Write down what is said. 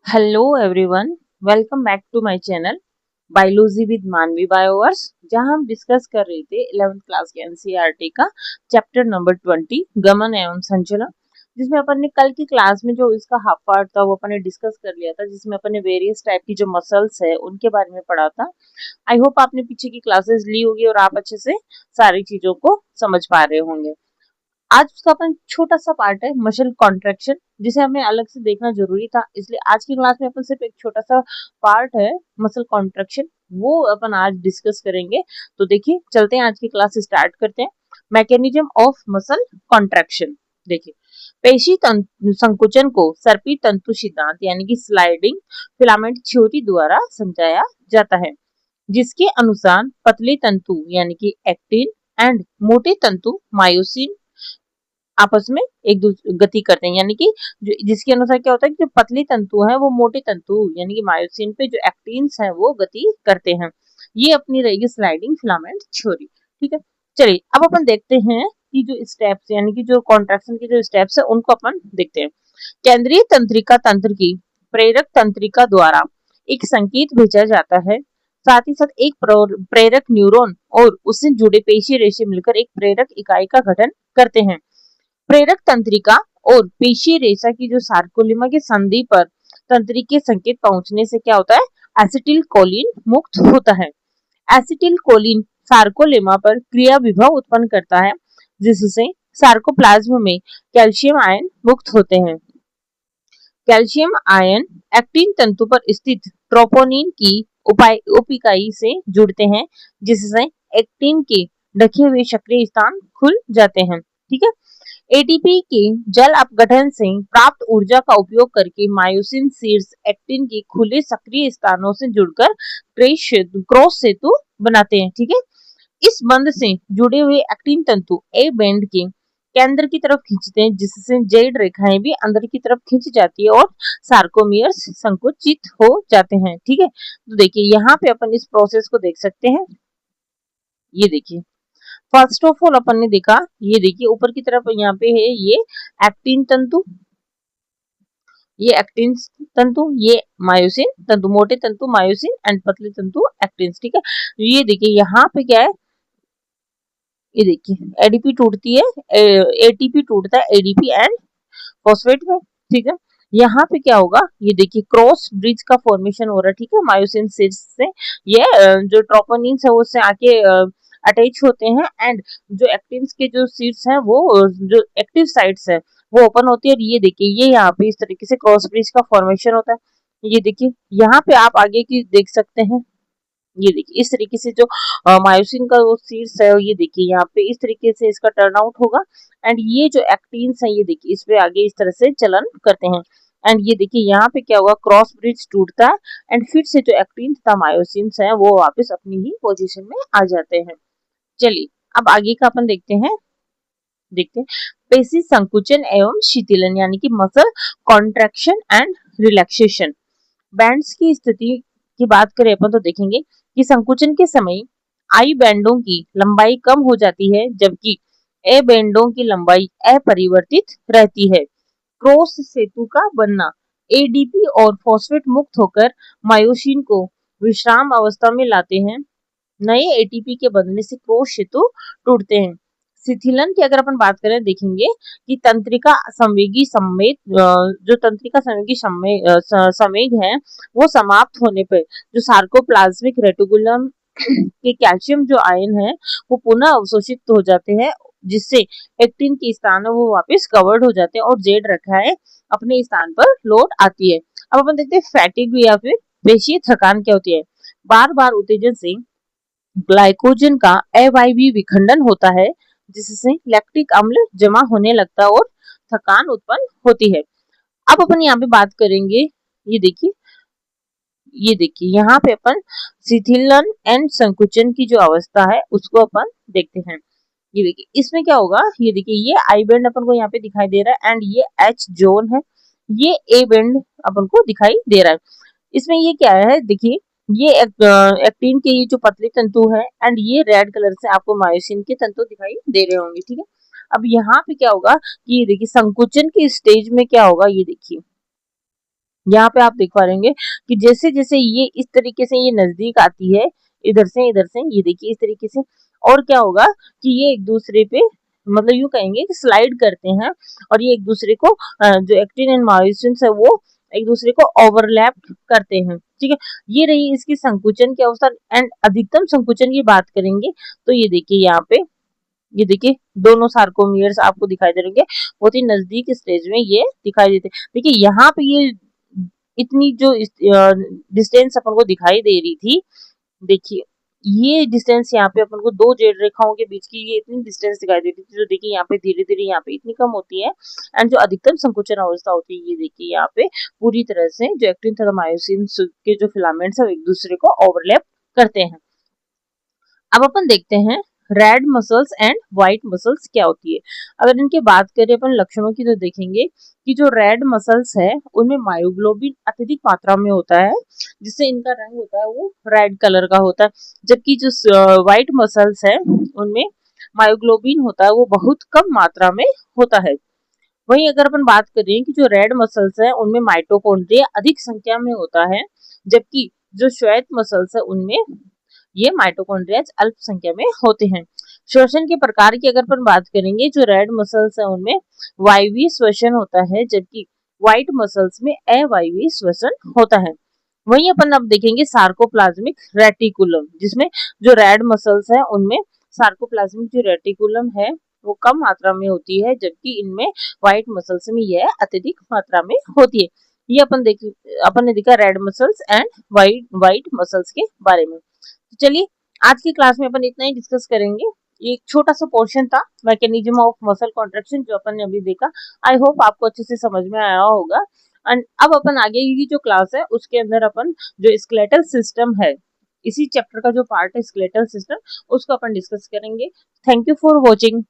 Hello everyone, welcome back to my channel biology with Manvi bioverse, जहां हम discuss कर रहे थे 11th क्लास के एनसीईआरटी का चैप्टर नंबर 20 गमन एवं संचलन, जिसमें अपन ने कल की क्लास में जो इसका हाफ पार्ट था वो अपन ने डिस्कस कर लिया था, जिसमें अपन ने वेरियस टाइप की जो मसल्स है उनके बारे में पढ़ा था। आई होप आपने पीछे की क्लासेस ली होगी और आप अच्छे से सारी चीजों को समझ पा रहे होंगे। आज उसका अपन छोटा सा पार्ट है मसल कॉन्ट्रैक्शन, जिसे हमें अलग से देखना जरूरी था, इसलिए आज की क्लास में अपन सिर्फ एक छोटा सा पार्ट है मसल कॉन्ट्रैक्शन, वो अपन आज डिस्कस करेंगे। तो देखिए, चलते हैं, आज की क्लास स्टार्ट करते हैं। Mechanism of muscle contraction. देखिए, पेशी संकुचन को सर्पी तंतु सिद्धांत यानी कि स्लाइडिंग फिलामेंट थ्योरी द्वारा समझाया जाता है, जिसके अनुसार पतले तंतु यानी कि एक्टिन एंड मोटे तंतु मायोसिन आपस में एक दूसरे गति करते हैं, यानी कि जिसके अनुसार क्या होता है कि जो पतली तंतु है वो मोटे तंतु यानी कि मायोसिन पे जो एक्टिन्स है वो गति करते हैं। ये अपनी रहेगी स्लाइडिंग फिलामेंट थ्योरी। ठीक है, चलिए अब अपन देखते हैं कि जो स्टेप्स यानी कि जो कॉन्ट्रैक्शन के जो स्टेप्स है उनको अपन देखते हैं। केंद्रीय तंत्रिका तंत्र की प्रेरक तंत्रिका द्वारा एक संकेत भेजा जाता है, साथ ही साथ एक प्रेरक न्यूरॉन और उससे जुड़े पेशी रेशे मिलकर एक प्रेरक इकाई का गठन करते हैं। प्रेरक तंत्रिका और पेशी रेशा की जो सार्कोलिमा की संधि पर तंत्रिकीय संकेत पहुंचने से क्या होता है, एसिटिल कोलिन मुक्त होता है। एसिटिल कोलिन सार्कोलिमा पर क्रिया विभव उत्पन्न करता है, जिससे सार्कोप्लाज्म में कैल्शियम आयन मुक्त होते हैं। कैल्शियम आयन एक्टिन तंतु पर स्थित ट्रोपोनिन की उप इकाई से जुड़ते हैं, जिससे एक्टिन के ढके हुए सक्रिय स्थान खुल जाते हैं। ठीक है, एटीपी के जल अपघटन से प्राप्त ऊर्जा का उपयोग करके मायोसिन शीर्ष एक्टिन के खुले सक्रिय स्थानों से जुड़कर क्रॉस सेतु बनाते हैं। ठीक है, इस बंध से जुड़े हुए एक्टिन तंतु ए बैंड के केंद्र की तरफ खींचते हैं, जिससे जेड रेखाएं भी अंदर की तरफ खींच जाती है और सार्कोमियर्स संकुचित हो जाते हैं। ठीक है, तो देखिए यहाँ पे अपन इस प्रोसेस को देख सकते हैं। ये देखिए, फर्स्ट ऑफ ऑल अपन ने देखा, ये देखिए ऊपर की तरफ यहाँ पे है ये एक्टिन तंतु, ये एक्टिन तंतु, ये मायोसिन तंतु, मोटे तंतु मायोसिन एंड पतले तंतु एक्टिन। ठीक है, ये देखिए यहाँ पे क्या है, ये देखिए एडीपी टूटती है, एटीपी टूटता है एडीपी एंड फॉस्फेट में। ठीक है, यहाँ पे क्या होगा, ये देखिए क्रॉस ब्रिज का फॉर्मेशन हो रहा है। ठीक है, मायोसिन शीर्ष से ये जो ट्रोपोनिन्स है उससे आके अटैच होते हैं, एंड जो एक्टिन्स के जो शीर्ष हैं वो जो एक्टिव साइट्स है वो ओपन होती है। और ये देखिए ये यहाँ पे इस तरीके से क्रॉस ब्रिज का फॉर्मेशन होता है। ये देखिए यहाँ पे आप आगे की देख सकते हैं, ये देखिए इस तरीके से जो मायोसिन का वो शीर्ष है, ये देखिए यहाँ पे इस तरीके से इसका टर्न आउट होगा, एंड ये जो एक्टिन्स है ये देखिए इस पे आगे इस तरह से चलन करते हैं। एंड ये देखिए यहाँ पे क्या होगा, क्रॉस ब्रिज टूटता है एंड फिर से जो एक्टिन तथा मायोसिन्स है वो वापस अपनी ही पोजीशन में आ जाते हैं। चलिए अब आगे का अपन देखते हैं पेशी संकुचन एवं शीतलन यानी कि muscle contraction and relaxation. Bands की स्थिति की बात करें अपन तो देखेंगे कि संकुचन के समय आई बैंडों की लंबाई कम हो जाती है, जबकि ए बैंडों की लंबाई अपरिवर्तित रहती है। क्रॉस सेतु का बनना, एडीपी और फॉस्फेट मुक्त होकर मायोसिन को विश्राम अवस्था में लाते हैं। नए एटीपी के बनने से क्रॉस सेतु टूटते हैं। शिथिलन की अगर अपन बात करें देखेंगे कि तंत्रिका संवेगी संवेग, जो तंत्रिका संवेगी संवेग है वो समाप्त होने पर जो सार्कोप्लाज्मिक रेटिकुलम के कैल्शियम जो आयन है वो पुनः अवशोषित हो जाते हैं, जिससे एक्टिन के स्थान है वो वापस कवर्ड हो जाते हैं और जेड रेखाएं अपने स्थान पर लौट आती है। अब अपन देखते हैं फैटिग या फिर पेशीय थकान क्या होती है। बार बार उत्तेजन से ग्लाइकोजन का अवायवीय विखंडन होता है, जिससे लैक्टिक अम्ल जमा होने लगता है और थकान उत्पन्न होती है। अब अपन यहाँ पे बात करेंगे, ये देखिए यहाँ पे अपन शिथिलन एंड संकुचन की जो अवस्था है उसको अपन देखते हैं। ये देखिए इसमें क्या होगा, ये देखिए ये आई बैंड अपन को यहाँ पे दिखाई दे रहा है एंड ये एच जोन है, ये ए बैंड अपन को दिखाई दे रहा है। इसमें ये क्या है, देखिए ये एक्टिन के ये जो पतले तंतु है एंड ये रेड कलर से आपको मायोसिन के तंतु दिखाई दे रहे होंगे। ठीक है, अब यहाँ पे क्या होगा कि ये देखिए संकुचन की स्टेज में क्या होगा, ये देखिए यहाँ पे आप देख पा रहेंगे कि जैसे जैसे ये इस तरीके से ये नजदीक आती है, इधर से ये देखिए इस तरीके से, और क्या होगा कि ये एक दूसरे पे मतलब यूं कहेंगे कि स्लाइड करते हैं, और ये एक दूसरे को जो एक्टिन एंड मायोसिन है वो एक दूसरे को ओवरलैप करते हैं। ठीक है, ये रही इसकी संकुचन की अवस्था। एंड अधिकतम संकुचन की बात करेंगे तो ये देखिए यहाँ पे, ये देखिए दोनों सार्कोमियर्स आपको दिखाई दे रहे, बहुत ही नजदीक स्टेज में ये दिखाई देते। देखिए यहाँ पे ये इतनी जो डिस्टेंस अपन को दिखाई दे रही थी, देखिए ये डिस्टेंस यहाँ पे अपन को दो जेड रेखाओं के बीच की ये इतनी डिस्टेंस दिखाई देती थी, जो देखिए यहाँ पे धीरे धीरे यहाँ पे इतनी कम होती है। एंड जो अधिकतम संकुचन अवस्था होती है, ये देखिए यहाँ पे पूरी तरह से जो एक्टिन तथा मायोसिन के जो फिलामेंट्स है एक दूसरे को ओवरलैप करते हैं। अब अपन देखते हैं red muscles and white muscles क्या होती है। अगर इनकी बात करें अपन लक्षणों की, तो देखेंगे कि जो रेड मसल्स है उनमें मायोग्लोबिन अत्यधिक मात्रा में होता है, जिससे इनका रंग होता है वो रेड कलर का होता है। जबकि जो व्हाइट मसल्स है उनमें मायोग्लोबिन होता है वो बहुत कम मात्रा में होता है। वहीं अगर अपन बात करें कि जो रेड मसल्स है उनमें माइटोकॉन्ड्रिया अधिक संख्या में होता है, जबकि जो श्वेत मसल्स है उनमें ये माइटोकॉन्ड्रिया अल्प संख्या में होते हैं। श्वसन के प्रकार की अगर अपन बात करेंगे, जो रेड मसल्स है उनमें वायवीय श्वसन होता है, जबकि व्हाइट मसल्स में अवायवीय श्वसन होता है। वहीं अपन अब देखेंगे सार्कोप्लाज्मिक रेटिकुलम, जिसमें जो रेड मसल्स है उनमें सार्कोप्लाज्मिक जो रेटिकुलम है वो कम मात्रा में होती है, जबकि इनमें व्हाइट मसल्स में यह अत्यधिक मात्रा में होती है। ये अपन ने देखा red muscles and white muscles के बारे में। तो चलिए आज की क्लास में अपन इतना ही डिस्कस करेंगे। ये एक छोटा सा पोर्शन था मैकेनिज्म ऑफ मसल कॉन्ट्रैक्शन जो अपन ने अभी देखा। आई होप आपको अच्छे से समझ में आया होगा। एंड अब अपन आगे की जो क्लास है उसके अंदर अपन जो स्केलेटल सिस्टम है, इसी चैप्टर का जो पार्ट है स्केलेटल सिस्टम, उसको अपन डिस्कस करेंगे। Thank you for watching.